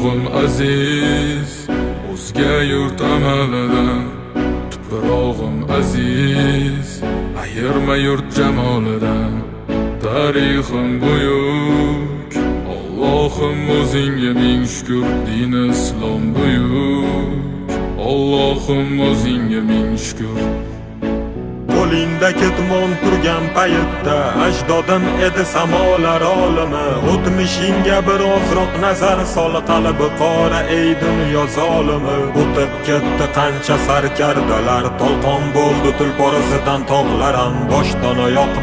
tuprog'im aziz, o'zga yurt amalidan. Tuprog'im aziz, ayirma yurt jamolidan. Tarixim buyuk, Allohim o'zingga ming shukr. Din islom buyuk, Allohim o'zingga ming shukr. Qo'lingda ketmon turgan paytda ajdodim edi samolar olimi. O'tmishingga birozroq nazar sol, qalbi qora ey dunyo zolimi. O'tib ketdi qancha sarkardalar, tolqon bo'ldi tulpor izidan tog'lar ham boshdan oyoq